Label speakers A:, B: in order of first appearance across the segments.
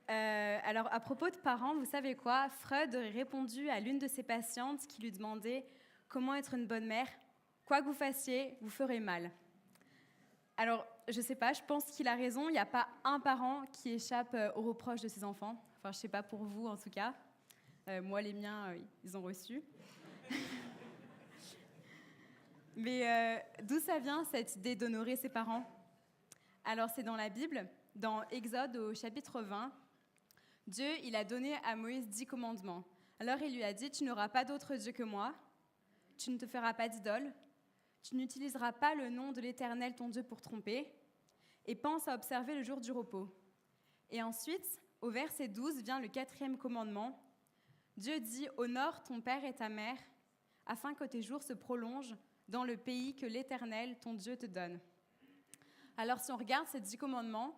A: Alors, à propos de parents, vous savez quoi? Freud aurait répondu à l'une de ses patientes qui lui demandait comment être une bonne mère. Quoi que vous fassiez, vous ferez mal. Alors, je sais pas, je pense qu'il a raison. Il n'y a pas un parent qui échappe aux reproches de ses enfants. Enfin, je sais pas pour vous en tout cas. Moi, les miens, ils ont reçu. Mais d'où ça vient cette idée d'honorer ses parents? Alors, c'est dans la Bible, dans Exode au chapitre 20. Dieu, il a donné à Moïse 10 commandements. Alors, il lui a dit, tu n'auras pas d'autre Dieu que moi, tu ne te feras pas d'idole, tu n'utiliseras pas le nom de l'Éternel, ton Dieu, pour tromper, et pense à observer le jour du repos. Et ensuite, au verset 12, vient le 4e commandement. Dieu dit, honore ton père et ta mère, afin que tes jours se prolongent dans le pays que l'Éternel, ton Dieu, te donne. Alors, si on regarde ces 10 commandements,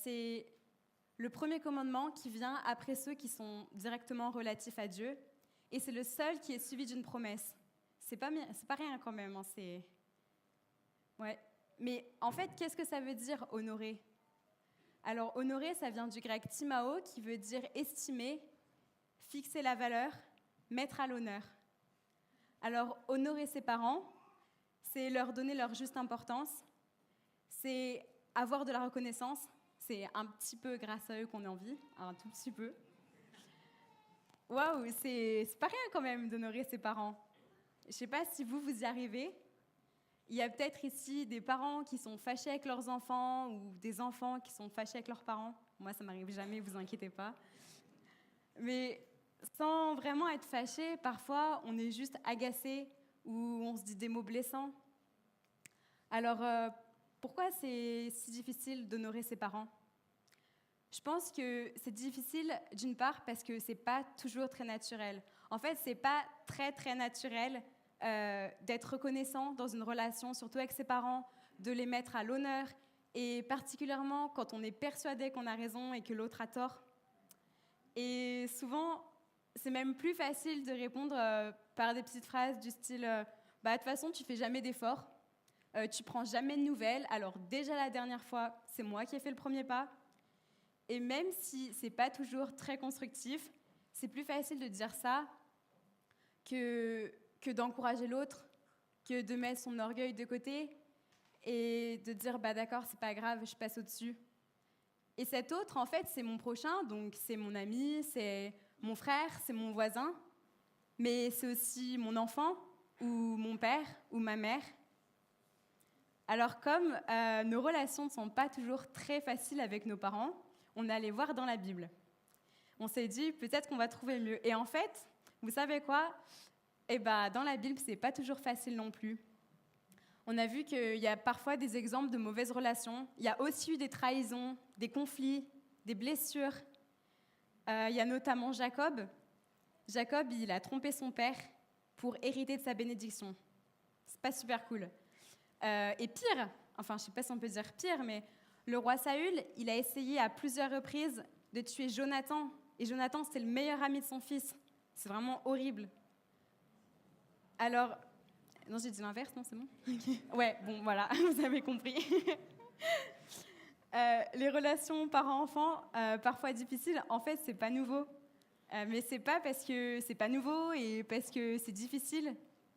A: c'est le premier commandement qui vient après ceux qui sont directement relatifs à Dieu, et c'est le seul qui est suivi d'une promesse. C'est pas rien quand même. Hein, ouais. Mais en fait, qu'est-ce que ça veut dire honorer? Alors, honorer, ça vient du grec timao, qui veut dire estimer, fixer la valeur, mettre à l'honneur. Alors, honorer ses parents, c'est leur donner leur juste importance, c'est avoir de la reconnaissance, c'est un petit peu grâce à eux qu'on est en vie, un tout petit peu. Waouh, c'est pas rien quand même d'honorer ses parents. Je sais pas si vous y arrivez. Il y a peut-être ici des parents qui sont fâchés avec leurs enfants ou des enfants qui sont fâchés avec leurs parents. Moi, ça m'arrive jamais, vous inquiétez pas. Mais sans vraiment être fâché, parfois, on est juste agacé ou on se dit des mots blessants. Alors, pourquoi c'est si difficile d'honorer ses parents? Je pense que c'est difficile, d'une part, parce que c'est pas toujours très naturel. En fait, c'est pas très, très naturel d'être reconnaissant dans une relation, surtout avec ses parents, de les mettre à l'honneur, et particulièrement quand on est persuadé qu'on a raison et que l'autre a tort. Et souvent, c'est même plus facile de répondre par des petites phrases du style bah, de toute façon, tu fais jamais d'efforts, tu prends jamais de nouvelles, alors déjà la dernière fois, c'est moi qui ai fait le premier pas. Et même si c'est pas toujours très constructif, c'est plus facile de dire ça que d'encourager l'autre, que de mettre son orgueil de côté et de dire bah d'accord, c'est pas grave, je passe au-dessus. Et cet autre, en fait, c'est mon prochain, donc c'est mon ami, c'est mon frère, c'est mon voisin, mais c'est aussi mon enfant ou mon père ou ma mère. Alors comme nos relations ne sont pas toujours très faciles avec nos parents, on est allé voir dans la Bible. On s'est dit, peut-être qu'on va trouver mieux. Et en fait, vous savez quoi? Dans la Bible, c'est pas toujours facile non plus. On a vu qu'il y a parfois des exemples de mauvaises relations. Il y a aussi eu des trahisons, des conflits, des blessures. Il y a notamment Jacob. Jacob, il a trompé son père pour hériter de sa bénédiction. C'est pas super cool. Et pire, enfin, je sais pas si on peut dire pire, mais le roi Saül, il a essayé à plusieurs reprises de tuer Jonathan. Et Jonathan, c'était le meilleur ami de son fils. C'est vraiment horrible. Alors, non, j'ai dit l'inverse, non, c'est bon? Ouais, bon, voilà, vous avez compris. Les relations parents-enfants, parfois difficiles, en fait, c'est pas nouveau. Mais c'est pas parce que c'est pas nouveau et parce que c'est difficile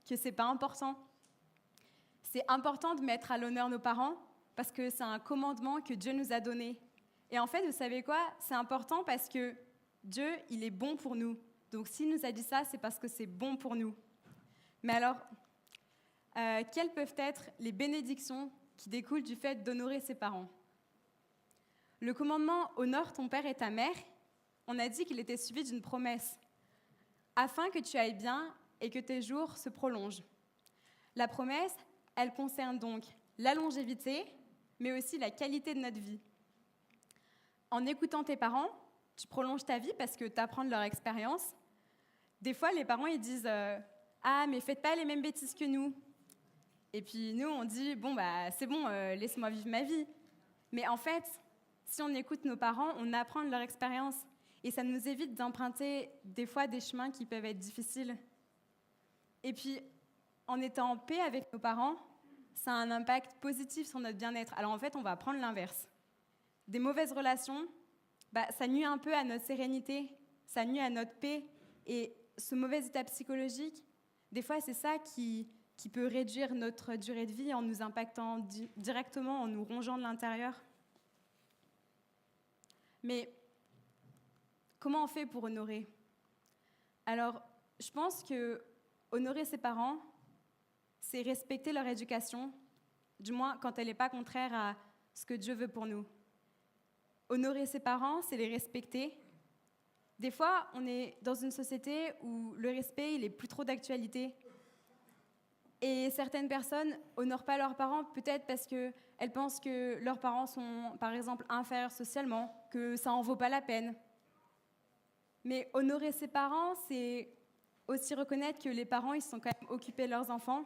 A: que c'est pas important. C'est important de mettre à l'honneur nos parents parce que c'est un commandement que Dieu nous a donné. Et en fait, vous savez quoi? C'est important parce que Dieu, il est bon pour nous. Donc s'il nous a dit ça, c'est parce que c'est bon pour nous. Mais alors, quelles peuvent être les bénédictions qui découlent du fait d'honorer ses parents? Le commandement « Honore ton père et ta mère », on a dit qu'il était suivi d'une promesse, afin que tu ailles bien et que tes jours se prolongent. La promesse, elle concerne donc la longévité, mais aussi la qualité de notre vie. En écoutant tes parents, tu prolonges ta vie parce que tu apprends de leur expérience. Des fois, les parents, ils disent « Ah, mais faites pas les mêmes bêtises que nous ». Et puis nous, on dit « Bon, bah, c'est bon, laisse-moi vivre ma vie ». Mais en fait, si on écoute nos parents, on apprend de leur expérience. Et ça nous évite d'emprunter des fois des chemins qui peuvent être difficiles. Et puis, en étant en paix avec nos parents, ça a un impact positif sur notre bien-être. Alors en fait, on va prendre l'inverse. Des mauvaises relations, ça nuit un peu à notre sérénité, ça nuit à notre paix. Et ce mauvais état psychologique, des fois, c'est ça qui peut réduire notre durée de vie en nous impactant directement, en nous rongeant de l'intérieur. Mais comment on fait pour honorer ? Alors, je pense que honorer ses parents, c'est respecter leur éducation, du moins quand elle n'est pas contraire à ce que Dieu veut pour nous. Honorer ses parents, c'est les respecter. Des fois, on est dans une société où le respect, il est plus trop d'actualité. Et certaines personnes honorent pas leurs parents, peut-être parce qu'elles pensent que leurs parents sont, par exemple, inférieurs socialement, que ça en vaut pas la peine. Mais honorer ses parents, c'est aussi reconnaître que les parents, ils sont quand même occupés de leurs enfants,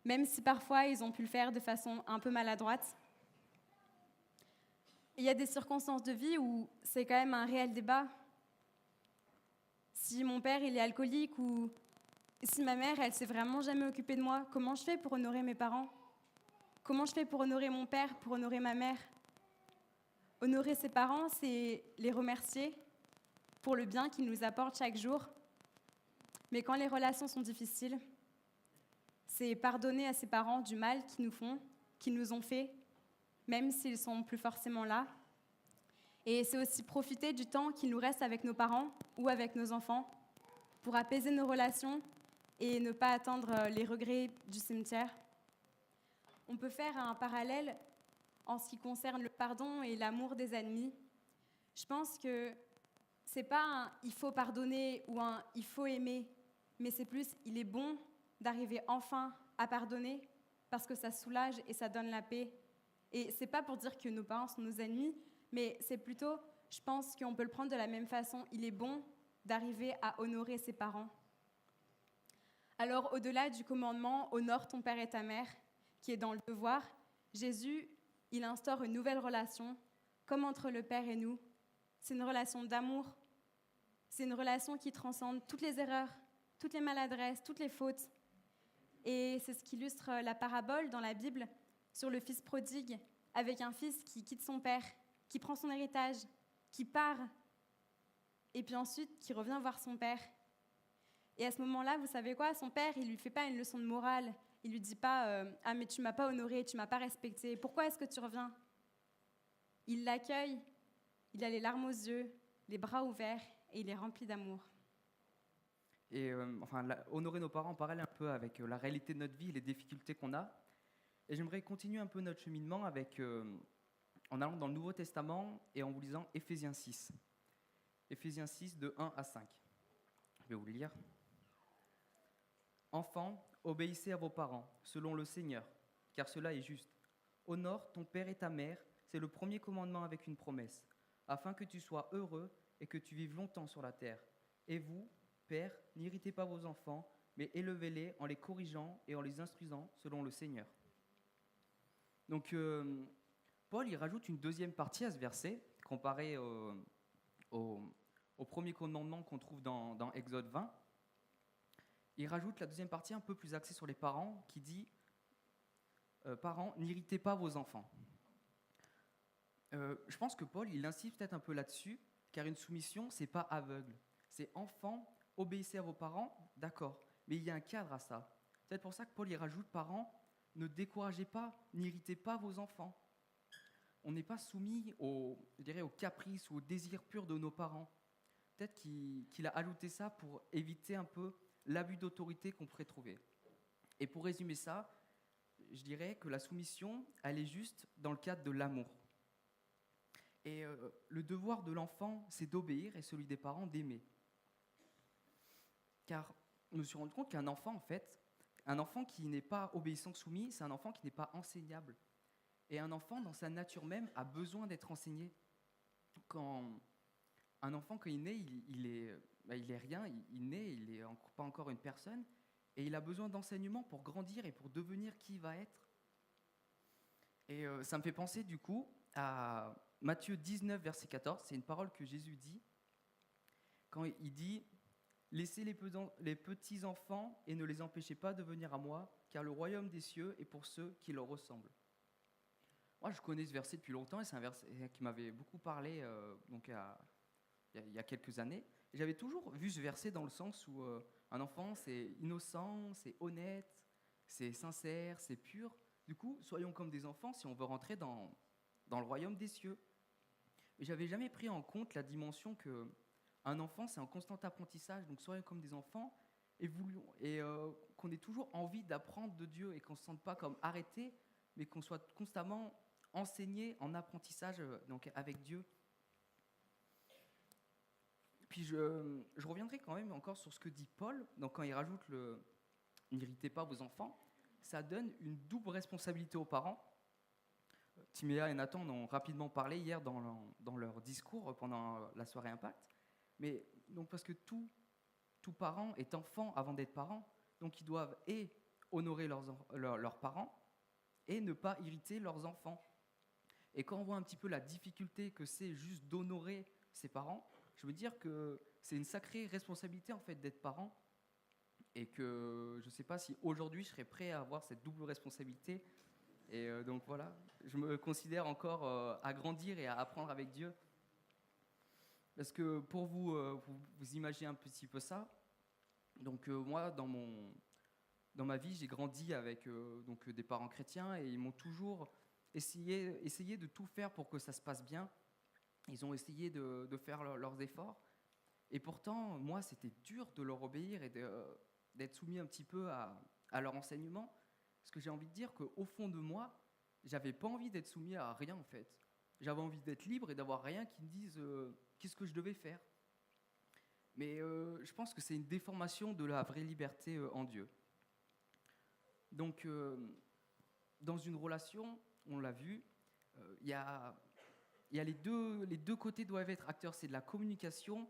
A: même si parfois ils ont pu le faire de façon un peu maladroite. Il y a des circonstances de vie où c'est quand même un réel débat. Si mon père il est alcoolique ou si ma mère elle s'est vraiment jamais occupée de moi, comment je fais pour honorer mes parents ? Comment je fais pour honorer mon père, pour honorer ma mère ? Honorer ses parents, c'est les remercier pour le bien qu'ils nous apportent chaque jour. Mais quand les relations sont difficiles, c'est pardonner à ses parents du mal qu'ils nous font, qu'ils nous ont fait, même s'ils ne sont plus forcément là. Et c'est aussi profiter du temps qu'il nous reste avec nos parents ou avec nos enfants pour apaiser nos relations et ne pas attendre les regrets du cimetière. On peut faire un parallèle en ce qui concerne le pardon et l'amour des ennemis. Je pense que c'est pas un « il faut pardonner » ou un « il faut aimer », mais c'est plus « il est bon d'arriver enfin à pardonner » parce que ça soulage et ça donne la paix. Et c'est pas pour dire que nos parents sont nos ennemis, mais c'est plutôt, je pense qu'on peut le prendre de la même façon. Il est bon d'arriver à honorer ses parents. Alors, au-delà du commandement « honore ton père et ta mère », qui est dans le devoir, Jésus, il instaure une nouvelle relation, comme entre le Père et nous. C'est une relation d'amour. C'est une relation qui transcende toutes les erreurs, toutes les maladresses, toutes les fautes. Et c'est ce qu'illustre la parabole dans la Bible sur le fils prodigue, avec un fils qui quitte son père, qui prend son héritage, qui part, et puis ensuite qui revient voir son père. Et à ce moment-là, vous savez quoi ? Son père, il lui fait pas une leçon de morale. Il lui dit pas « Ah, mais tu m'as pas honoré, tu m'as pas respecté. Pourquoi est-ce que tu reviens ?» Il l'accueille, il a les larmes aux yeux, les bras ouverts, et il est rempli d'amour.
B: Et honorer nos parents, parallèle un peu avec la réalité de notre vie et les difficultés qu'on a. Et j'aimerais continuer un peu notre cheminement en allant dans le Nouveau Testament et en vous lisant Éphésiens 6. Éphésiens 6, de 1 à 5. Je vais vous le lire. Enfants, obéissez à vos parents, selon le Seigneur, car cela est juste. Honore ton père et ta mère, c'est le premier commandement avec une promesse, afin que tu sois heureux et que tu vives longtemps sur la terre. Et vous, pères, n'irritez pas vos enfants, mais élevez-les en les corrigeant et en les instruisant selon le Seigneur. Donc, Paul, il rajoute une deuxième partie à ce verset, comparé au premier commandement qu'on trouve dans Exode 20. Il rajoute la deuxième partie un peu plus axée sur les parents, qui dit « Parents, n'irritez pas vos enfants ». Je pense que Paul, il insiste peut-être un peu là-dessus, car une soumission, c'est pas aveugle. C'est enfant, obéissez à vos parents, d'accord, mais il y a un cadre à ça. C'est peut-être pour ça que Paul y rajoute parents, ne découragez pas, n'irritez pas vos enfants. On n'est pas soumis aux caprices ou aux désirs purs de nos parents. Peut-être qu'il a ajouté ça pour éviter un peu l'abus d'autorité qu'on pourrait trouver. Et pour résumer ça, je dirais que la soumission, elle est juste dans le cadre de l'amour. Et le devoir de l'enfant, c'est d'obéir, et celui des parents, d'aimer. Car je me suis rendu compte qu'un enfant, en fait, un enfant qui n'est pas obéissant, soumis, c'est un enfant qui n'est pas enseignable. Et un enfant, dans sa nature même, a besoin d'être enseigné. Un enfant, quand il naît, il est rien, il naît, il n'est pas encore une personne, et il a besoin d'enseignement pour grandir et pour devenir qui il va être. Et ça me fait penser, du coup, à Matthieu 19, verset 14, c'est une parole que Jésus dit, quand il dit « Laissez les petits enfants et ne les empêchez pas de venir à moi, car le royaume des cieux est pour ceux qui leur ressemblent. » moi, je connais ce verset depuis longtemps et c'est un verset qui m'avait beaucoup parlé donc il y a quelques années. Et j'avais toujours vu ce verset dans le sens où un enfant, c'est innocent, c'est honnête, c'est sincère, c'est pur. Du coup, soyons comme des enfants si on veut rentrer dans le royaume des cieux. Mais j'avais jamais pris en compte la dimension que un enfant, c'est un constant apprentissage. Donc, soyons comme des enfants et qu'on ait toujours envie d'apprendre de Dieu et qu'on ne se sente pas comme arrêté, mais qu'on soit constamment enseigné en apprentissage donc avec Dieu. Puis je reviendrai quand même encore sur ce que dit Paul. Donc, quand il rajoute le « n'irritez pas vos enfants », ça donne une double responsabilité aux parents. Timéa et Nathan en ont rapidement parlé hier dans leur discours pendant la soirée Impact. Mais donc parce que tout parent est enfant avant d'être parent, donc ils doivent et honorer leurs parents et ne pas irriter leurs enfants. Et quand on voit un petit peu la difficulté que c'est juste d'honorer ses parents, je veux dire que c'est une sacrée responsabilité en fait d'être parent et que je ne sais pas si aujourd'hui je serais prêt à avoir cette double responsabilité. Et donc voilà, je me considère encore à grandir et à apprendre avec Dieu. Parce que pour vous imaginez un petit peu ça. Donc moi, dans ma vie, j'ai grandi avec donc, des parents chrétiens et ils m'ont toujours essayé de tout faire pour que ça se passe bien. Ils ont essayé de faire leurs efforts. Et pourtant, moi, c'était dur de leur obéir et d'être soumis un petit peu à leur enseignement. Parce que j'ai envie de dire qu'au fond de moi, j'avais pas envie d'être soumis à rien en fait. J'avais envie d'être libre et d'avoir rien qui me dise qu'est-ce que je devais faire. Mais je pense que c'est une déformation de la vraie liberté en Dieu. Donc, dans une relation, on l'a vu, il y a les deux côtés doivent être acteurs. C'est de la communication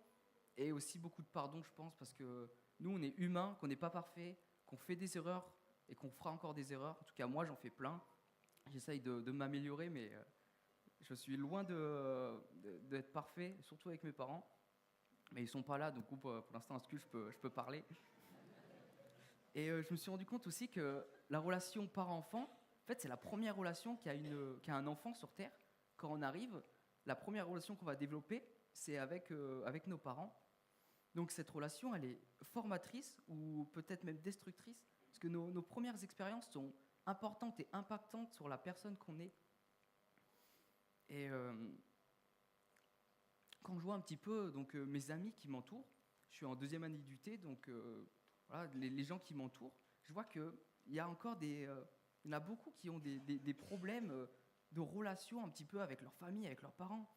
B: et aussi beaucoup de pardon, je pense, parce que nous, on est humains, qu'on n'est pas parfait, qu'on fait des erreurs et qu'on fera encore des erreurs. En tout cas, moi, j'en fais plein. J'essaye de m'améliorer, mais je suis loin d'être parfait, surtout avec mes parents. Mais ils ne sont pas là, donc pour l'instant, est-ce que je peux parler. Et je me suis rendu compte aussi que la relation parent-enfant, en fait, c'est la première relation qu'a un enfant sur Terre. Quand on arrive, la première relation qu'on va développer, c'est avec nos parents. Donc cette relation, elle est formatrice ou peut-être même destructrice, parce que nos premières expériences sont importantes et impactantes sur la personne qu'on est. Et quand je vois un petit peu donc, mes amis qui m'entourent, je suis en 2e année d'UT, donc voilà, les gens qui m'entourent, je vois qu'il y a encore il y en a beaucoup qui ont des problèmes de relation un petit peu avec leur famille, avec leurs parents.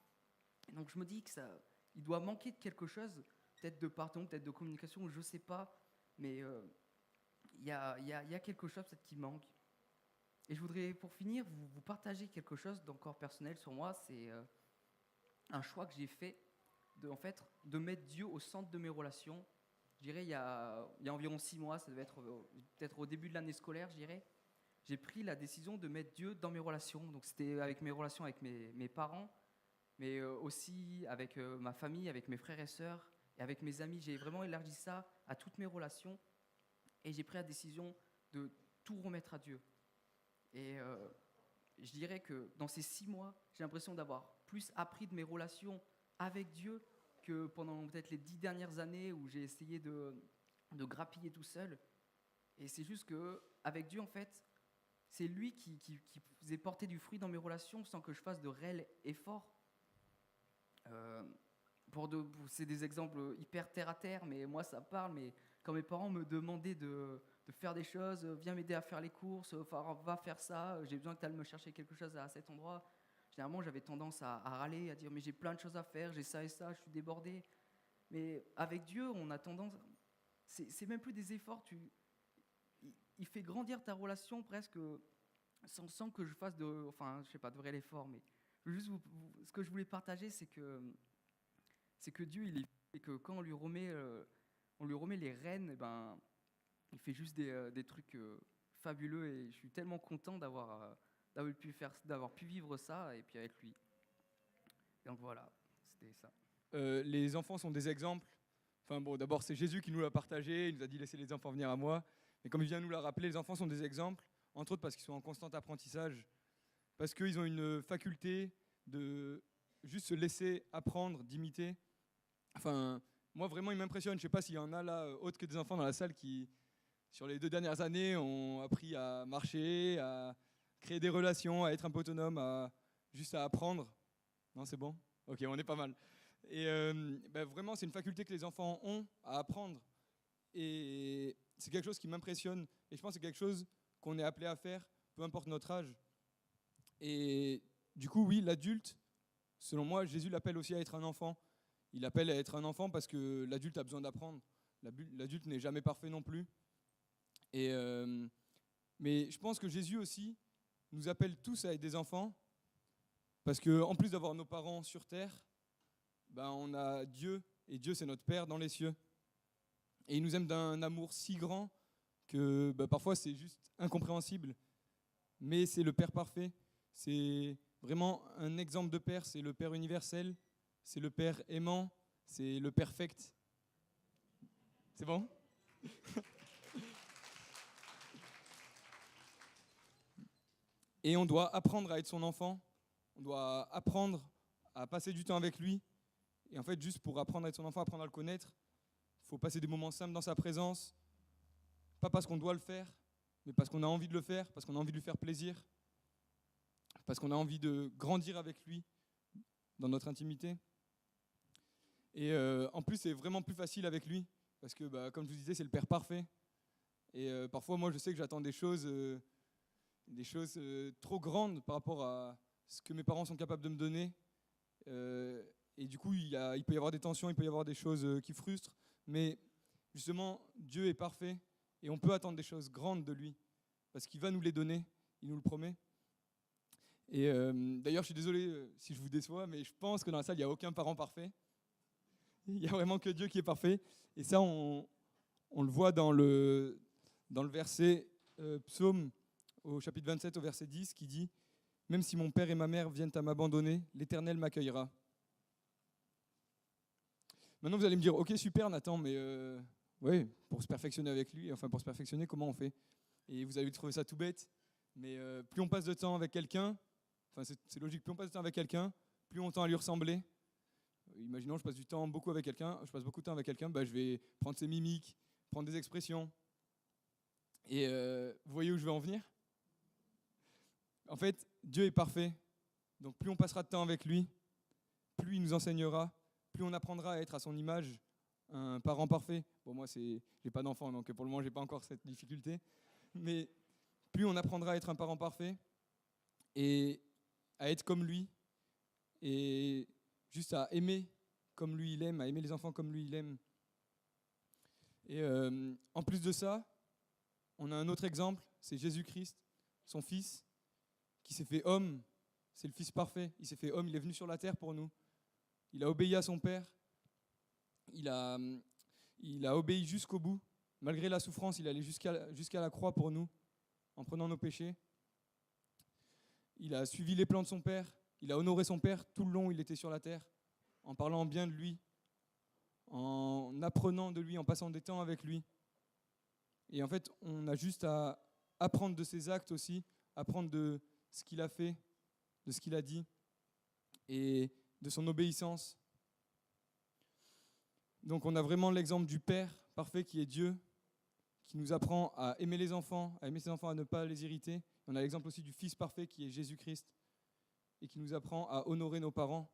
B: Et donc je me dis il doit manquer de quelque chose, peut-être de pardon, peut-être de communication, je ne sais pas, mais il y a quelque chose peut-être qui manque. Et je voudrais, pour finir, vous partager quelque chose d'encore personnel sur moi. C'est un choix que j'ai fait de mettre Dieu au centre de mes relations. Je dirais, il y a environ 6 mois, ça devait être peut-être au début de l'année scolaire, je dirais. J'ai pris la décision de mettre Dieu dans mes relations. Donc c'était avec mes relations avec mes parents, mais aussi avec ma famille, avec mes frères et sœurs, et avec mes amis. J'ai vraiment élargi ça à toutes mes relations. Et j'ai pris la décision de tout remettre à Dieu. Et je dirais que dans ces 6 mois, j'ai l'impression d'avoir plus appris de mes relations avec Dieu que pendant peut-être les 10 dernières années où j'ai essayé de grappiller tout seul. Et c'est juste qu'avec Dieu, en fait, c'est lui qui faisait porter du fruit dans mes relations sans que je fasse de réels efforts. C'est des exemples hyper terre à terre, mais moi ça parle. Mais quand mes parents me demandaient de faire des choses, viens m'aider à faire les courses, va faire ça, j'ai besoin que tu ailles me chercher quelque chose à cet endroit. Généralement, j'avais tendance à râler, à dire mais j'ai plein de choses à faire, j'ai ça et ça, je suis débordé. Mais avec Dieu, on a tendance, c'est même plus des efforts. Il fait grandir ta relation presque sans que je fasse de vrai effort. Mais juste ce que je voulais partager, c'est que Dieu, et que quand on lui remet les rênes, il fait juste des trucs fabuleux. Et je suis tellement content d'avoir pu vivre ça et puis avec lui. Donc voilà, c'était ça.
C: Les enfants sont des exemples. Enfin bon, d'abord c'est Jésus qui nous l'a partagé, il nous a dit laissez les enfants venir à moi. Mais comme il vient nous l'a rappeler, les enfants sont des exemples, entre autres parce qu'ils sont en constant apprentissage. parce qu'ils ont une faculté de juste se laisser apprendre, d'imiter. Enfin, moi, vraiment, ils m'impressionnent. Je ne sais pas s'il y en a là, autres que des enfants dans la salle, qui, sur les 2 dernières années, ont appris à marcher, à créer des relations, à être un peu autonome, juste à apprendre. Non, c'est bon? Ok, on est pas mal. Et vraiment, c'est une faculté que les enfants ont à apprendre. Et c'est quelque chose qui m'impressionne. Et je pense que c'est quelque chose qu'on est appelé à faire, peu importe notre âge. Et du coup, oui, l'adulte, selon moi, Jésus l'appelle aussi à être un enfant. Il appelle à être un enfant parce que l'adulte a besoin d'apprendre. L'adulte n'est jamais parfait non plus. Et, mais je pense que Jésus aussi nous appelle tous à être des enfants parce qu'en plus d'avoir nos parents sur terre, on a Dieu, et Dieu c'est notre Père dans les cieux. Et il nous aime d'un amour si grand que parfois c'est juste incompréhensible. Mais c'est le Père parfait. C'est vraiment un exemple de Père. C'est le Père universel. C'est le Père aimant. C'est le perfect. C'est bon? Et on doit apprendre à être son enfant. On doit apprendre à passer du temps avec lui. Et en fait, juste pour apprendre à être son enfant, apprendre à le connaître, il faut passer des moments simples dans sa présence. Pas parce qu'on doit le faire, mais parce qu'on a envie de le faire, parce qu'on a envie de lui faire plaisir, parce qu'on a envie de grandir avec lui dans notre intimité. Et en plus, c'est vraiment plus facile avec lui, parce que, comme je vous disais, c'est le Père parfait. Et parfois, moi, je sais que j'attends des choses trop grandes par rapport à ce que mes parents sont capables de me donner. Et du coup, il peut y avoir des tensions, il peut y avoir des choses qui frustrent. Mais justement, Dieu est parfait et on peut attendre des choses grandes de lui parce qu'il va nous les donner, il nous le promet. Et d'ailleurs, je suis désolé si je vous déçois, mais je pense que dans la salle, il n'y a aucun parent parfait. Il n'y a vraiment que Dieu qui est parfait. Et ça, on le voit dans le verset Psaume au chapitre 27, au verset 10, qui dit « Même si mon père et ma mère viennent à m'abandonner, l'Éternel m'accueillera. » Maintenant, vous allez me dire, ok, super, Nathan, mais ouais, pour se perfectionner avec lui, enfin pour se perfectionner, comment on fait? Et vous allez trouver ça tout bête, mais plus on passe de temps avec quelqu'un, enfin c'est logique, plus on passe de temps avec quelqu'un, plus on tend à lui ressembler. Imaginons, je passe beaucoup de temps avec quelqu'un, je vais prendre ses mimiques, prendre des expressions. Et vous voyez où je veux en venir? En fait, Dieu est parfait, donc plus on passera de temps avec lui, plus il nous enseignera, plus on apprendra à être à son image, un parent parfait. Bon, moi, j'ai pas d'enfant, donc pour le moment, j'ai pas encore cette difficulté. Mais plus on apprendra à être un parent parfait et à être comme lui et juste à aimer comme lui il aime, à aimer les enfants comme lui il aime. Et en plus de ça, on a un autre exemple, c'est Jésus-Christ, son fils, qui s'est fait homme. C'est le fils parfait. Il s'est fait homme, il est venu sur la terre pour nous. Il a obéi à son Père, il a obéi jusqu'au bout. Malgré la souffrance, il est allé jusqu'à la croix pour nous, en prenant nos péchés. Il a suivi les plans de son Père, il a honoré son Père tout le long où il était sur la terre, en parlant bien de lui, en apprenant de lui, en passant des temps avec lui. Et en fait, on a juste à apprendre de ses actes aussi, apprendre de ce qu'il a fait, de ce qu'il a dit, et de son obéissance. Donc on a vraiment l'exemple du Père parfait qui est Dieu, qui nous apprend à aimer les enfants, à aimer ses enfants, à ne pas les irriter. On a l'exemple aussi du Fils parfait qui est Jésus-Christ et qui nous apprend à honorer nos parents.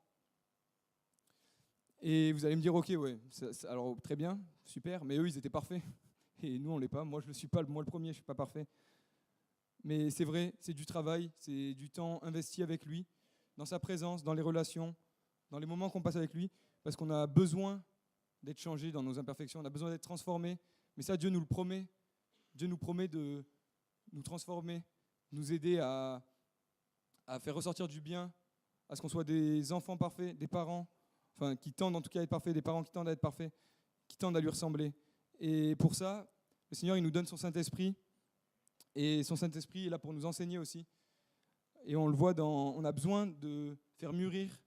C: Et vous allez me dire, ok, ouais, alors très bien, super, mais eux ils étaient parfaits et nous on l'est pas. Moi je le suis pas, moi le premier, je suis pas parfait. Mais c'est vrai, c'est du travail, c'est du temps investi avec lui, dans sa présence, dans les relations, dans les moments qu'on passe avec lui, parce qu'on a besoin d'être changé dans nos imperfections, on a besoin d'être transformé. Mais ça, Dieu nous le promet. Dieu nous promet de nous transformer, nous aider à faire ressortir du bien, à ce qu'on soit des enfants parfaits, des parents, enfin qui tendent en tout cas à être parfaits, des parents qui tendent à être parfaits, qui tendent à lui ressembler. Et pour ça, le Seigneur, il nous donne son Saint-Esprit, et son Saint-Esprit est là pour nous enseigner aussi. Et on le voit on a besoin de faire mûrir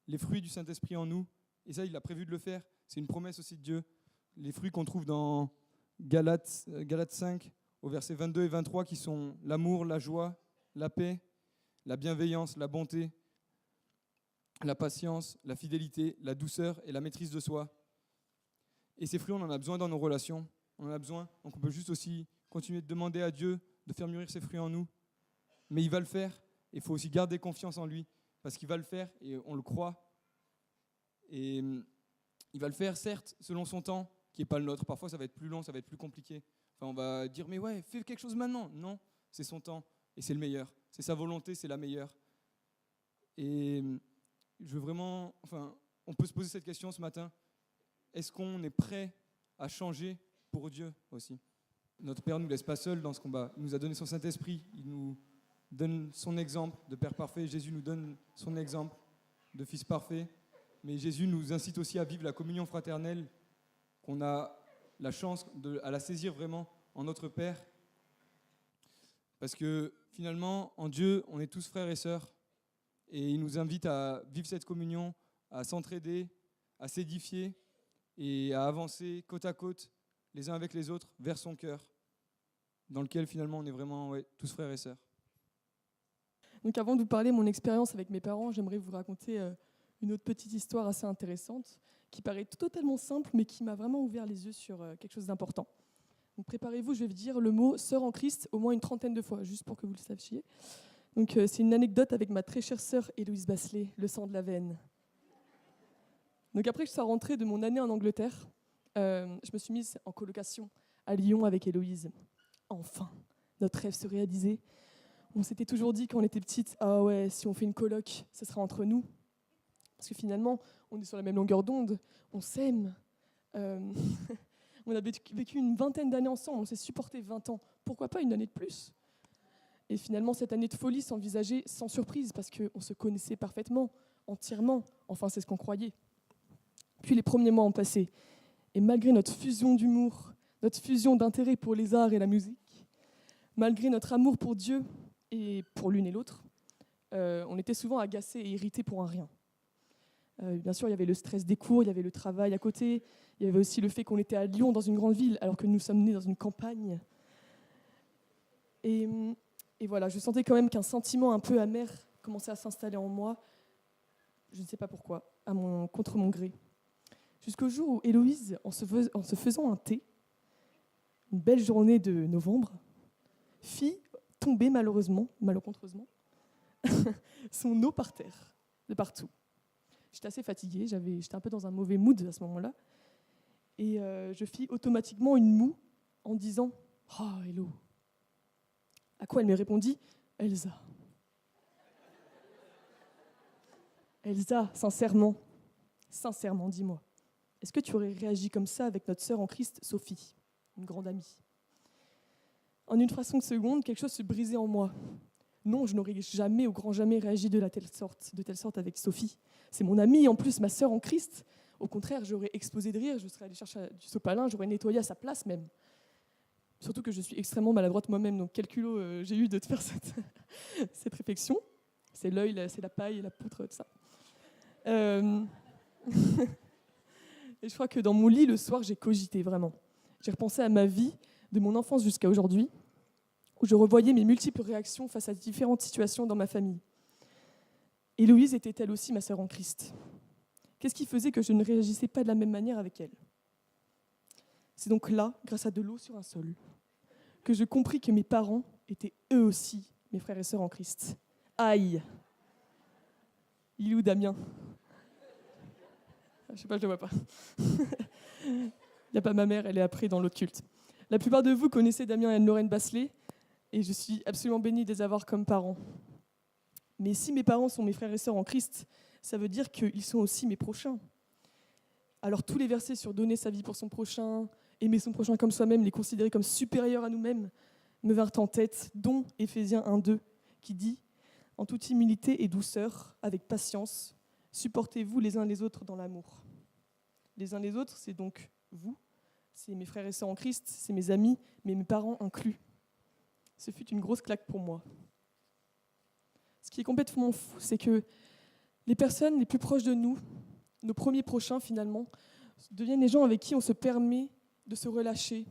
C: les fruits du Saint-Esprit en nous. Et ça, il a prévu de le faire. C'est une promesse aussi de Dieu. Les fruits qu'on trouve dans Galates 5, au verset 22 et 23, qui sont l'amour, la joie, la paix, la bienveillance, la bonté, la patience, la fidélité, la douceur et la maîtrise de soi. Et ces fruits, on en a besoin dans nos relations. On en a besoin. Donc on peut juste aussi continuer de demander à Dieu de faire mûrir ces fruits en nous. Mais il va le faire. Il faut aussi garder confiance en lui. Parce qu'il va le faire et on le croit. Et il va le faire, certes, selon son temps, qui n'est pas le nôtre. Parfois, ça va être plus long, ça va être plus compliqué. Enfin, on va dire, mais ouais, fais quelque chose maintenant. Non, c'est son temps et c'est le meilleur. C'est sa volonté, c'est la meilleure. Et je veux vraiment... Enfin, on peut se poser cette question ce matin. Est-ce qu'on est prêt à changer pour Dieu aussi? Notre Père ne nous laisse pas seuls dans ce combat. Il nous a donné son Saint-Esprit. Il nous donne son exemple de Père parfait. Jésus nous donne son exemple de Fils parfait. Mais Jésus nous incite aussi à vivre la communion fraternelle, qu'on a la chance à la saisir vraiment en notre Père. Parce que finalement, en Dieu, on est tous frères et sœurs. Et il nous invite à vivre cette communion, à s'entraider, à s'édifier et à avancer côte à côte, les uns avec les autres, vers son cœur, dans lequel finalement on est vraiment tous frères et sœurs.
D: Donc avant de vous parler de mon expérience avec mes parents, j'aimerais vous raconter une autre petite histoire assez intéressante, qui paraît totalement simple, mais qui m'a vraiment ouvert les yeux sur quelque chose d'important. Donc préparez-vous, je vais vous dire le mot « sœur en Christ » au moins une 30aine de fois, juste pour que vous le sachiez. Donc c'est une anecdote avec ma très chère sœur Héloïse Basselet, le sang de la veine. Donc après que je sois rentrée de mon année en Angleterre, je me suis mise en colocation à Lyon avec Héloïse. Enfin, notre rêve se réalisait. On s'était toujours dit quand on était petite, ah ouais, si on fait une coloc, ce sera entre nous. Parce que finalement, on est sur la même longueur d'onde, on s'aime. On a vécu une vingtaine d'années ensemble, on s'est supporté 20 ans. Pourquoi pas une année de plus? Et finalement, cette année de folie s'envisageait sans surprise, parce qu'on se connaissait parfaitement, entièrement. Enfin, c'est ce qu'on croyait. Puis les premiers mois ont passé. Et malgré notre fusion d'humour, notre fusion d'intérêt pour les arts et la musique, malgré notre amour pour Dieu et pour l'une et l'autre, on était souvent agacés et irrités pour un rien. Bien sûr, il y avait le stress des cours, il y avait le travail à côté, il y avait aussi le fait qu'on était à Lyon, dans une grande ville, alors que nous sommes nés dans une campagne. Et voilà, je sentais quand même qu'un sentiment un peu amer commençait à s'installer en moi, je ne sais pas pourquoi, contre mon gré. Jusqu'au jour où Héloïse, en se faisant un thé, une belle journée de novembre, fit tomber malencontreusement, son eau par terre, de partout. J'étais assez fatiguée, j'étais un peu dans un mauvais mood à ce moment-là, et je fis automatiquement une moue en disant « Oh, Hélo !» À quoi elle me répondit « Elsa. » Elsa, sincèrement, dis-moi, est-ce que tu aurais réagi comme ça avec notre sœur en Christ, Sophie, une grande amie? En une fraction de seconde, quelque chose se brisait en moi. Non, je n'aurais jamais, au grand jamais, réagi de telle sorte avec Sophie. C'est mon amie, en plus, ma sœur en Christ. Au contraire, j'aurais explosé de rire, je serais allée chercher du sopalin, j'aurais nettoyé à sa place même. Surtout que je suis extrêmement maladroite moi-même, donc quel culot j'ai eu de te faire cette réflexion. C'est l'œil, c'est la paille, la poutre, tout ça. Et je crois que dans mon lit, le soir, j'ai cogité vraiment. J'ai repensé à ma vie, de mon enfance jusqu'à aujourd'hui, où je revoyais mes multiples réactions face à différentes situations dans ma famille. Héloïse était elle aussi ma sœur en Christ. Qu'est-ce qui faisait que je ne réagissais pas de la même manière avec elle? C'est donc là, grâce à de l'eau sur un sol, que je compris que mes parents étaient eux aussi mes frères et sœurs en Christ. Aïe! Il est où Damien? Je sais pas, je le vois pas. Il n'y a pas ma mère, elle est après dans l'autre culte. La plupart de vous connaissez Damien et Anne-Lorraine Basselet, et je suis absolument bénie de les avoir comme parents. Mais si mes parents sont mes frères et sœurs en Christ, ça veut dire qu'ils sont aussi mes prochains. Alors tous les versets sur donner sa vie pour son prochain, aimer son prochain comme soi-même, les considérer comme supérieurs à nous-mêmes, me vinrent en tête, dont Éphésiens 1:2, qui dit « En toute humilité et douceur, avec patience, supportez-vous les uns les autres dans l'amour. » Les uns les autres, c'est donc vous, c'est mes frères et sœurs en Christ, c'est mes amis, mais mes parents inclus. Ce fut une grosse claque pour moi. Ce qui est complètement fou, c'est que les personnes les plus proches de nous, nos premiers prochains finalement, deviennent les gens avec qui on se permet de se relâcher,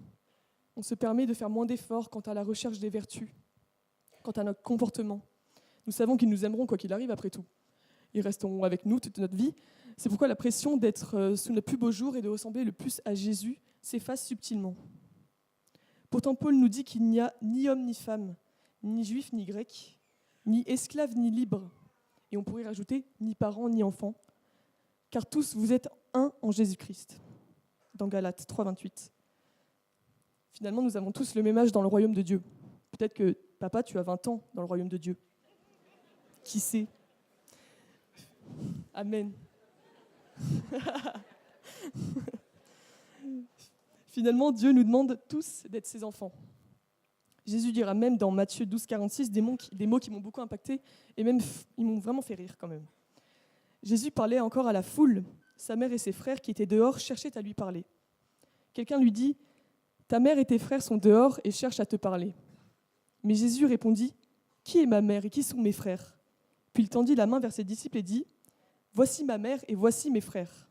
D: on se permet de faire moins d'efforts quant à la recherche des vertus, quant à notre comportement, Nous savons qu'ils nous aimeront quoi qu'il arrive après tout. Ils resteront avec nous toute notre vie. C'est pourquoi la pression d'être sous notre plus beau jour et de ressembler le plus à Jésus s'efface subtilement. Pourtant, Paul nous dit qu'il n'y a ni homme ni femme, ni juif ni grec, ni esclave ni libre, et on pourrait rajouter ni parents ni enfants, car tous vous êtes un en Jésus-Christ. Dans Galates 3,28. Finalement, nous avons tous le même âge dans le royaume de Dieu. Peut-être que, papa, tu as 20 ans dans le royaume de Dieu. Qui sait? Amen. Finalement, Dieu nous demande tous d'être ses enfants. Jésus dira même dans Matthieu 12,46 des mots qui m'ont beaucoup impacté et même ils m'ont vraiment fait rire quand même. Jésus parlait encore à la foule. Sa mère et ses frères qui étaient dehors cherchaient à lui parler. Quelqu'un lui dit « Ta mère et tes frères sont dehors et cherchent à te parler. » Mais Jésus répondit « Qui est ma mère et qui sont mes frères ?» Puis il tendit la main vers ses disciples et dit « Voici ma mère et voici mes frères.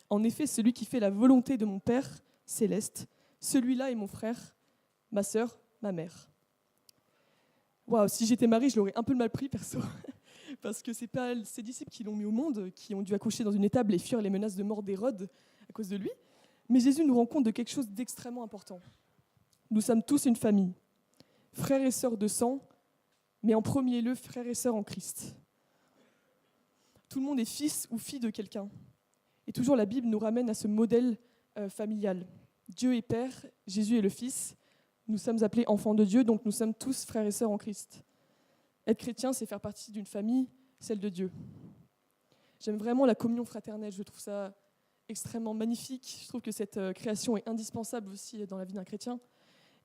D: En effet, celui qui fait la volonté de mon Père céleste, celui-là est mon frère, ma sœur, ma mère. » Waouh, si j'étais Marie, je l'aurais un peu mal pris, perso. Parce que ce n'est pas ses disciples qui l'ont mis au monde, qui ont dû accoucher dans une étable et fuir les menaces de mort d'Hérode à cause de lui. Mais Jésus nous rend compte de quelque chose d'extrêmement important. Nous sommes tous une famille, frères et sœurs de sang, mais en premier lieu, frères et sœurs en Christ. Tout le monde est fils ou fille de quelqu'un. Et toujours la Bible nous ramène à ce modèle familial. Dieu est Père, Jésus est le Fils. Nous sommes appelés enfants de Dieu, donc nous sommes tous frères et sœurs en Christ. Être chrétien, c'est faire partie d'une famille, celle de Dieu. J'aime vraiment la communion fraternelle, je trouve ça extrêmement magnifique. Je trouve que cette création est indispensable aussi dans la vie d'un chrétien.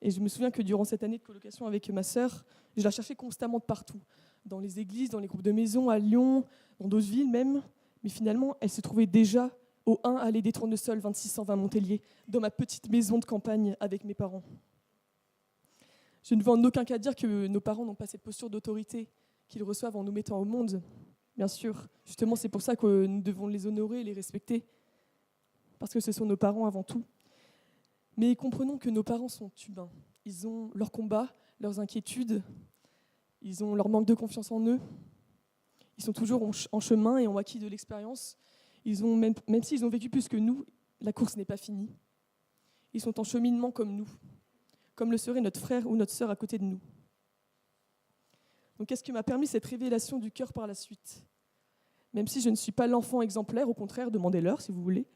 D: Et je me souviens que durant cette année de colocation avec ma sœur, je la cherchais constamment de partout. Dans les églises, dans les groupes de maison, à Lyon, dans d'autres villes même. Mais finalement, elle se trouvait déjà au 1 allée des Tournesols, 2620 Montpellier, dans ma petite maison de campagne avec mes parents. Je ne veux en aucun cas dire que nos parents n'ont pas cette posture d'autorité qu'ils reçoivent en nous mettant au monde. Bien sûr, justement, c'est pour ça que nous devons les honorer et les respecter, parce que ce sont nos parents avant tout. Mais comprenons que nos parents sont humains. Ils ont leurs combats, leurs inquiétudes, ils ont leur manque de confiance en eux. Ils sont toujours en chemin et ont acquis de l'expérience. Même s'ils ont vécu plus que nous, la course n'est pas finie. Ils sont en cheminement comme nous, comme le serait notre frère ou notre sœur à côté de nous. Donc qu'est-ce qui m'a permis cette révélation du cœur par la suite? Même si je ne suis pas l'enfant exemplaire, au contraire, demandez-leur si vous voulez,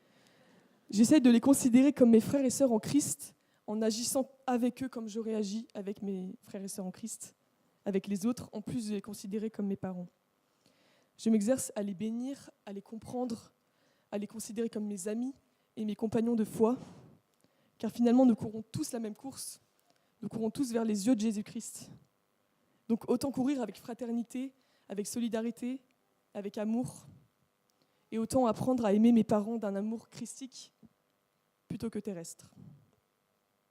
D: j'essaie de les considérer comme mes frères et sœurs en Christ, en agissant avec eux comme j'aurais agi avec mes frères et sœurs en Christ, avec les autres, en plus de les considérer comme mes parents. Je m'exerce à les bénir, à les comprendre, à les considérer comme mes amis et mes compagnons de foi, car finalement nous courons tous la même course, nous courons tous vers les yeux de Jésus-Christ. Donc autant courir avec fraternité, avec solidarité, avec amour, et autant apprendre à aimer mes parents d'un amour christique plutôt que terrestre.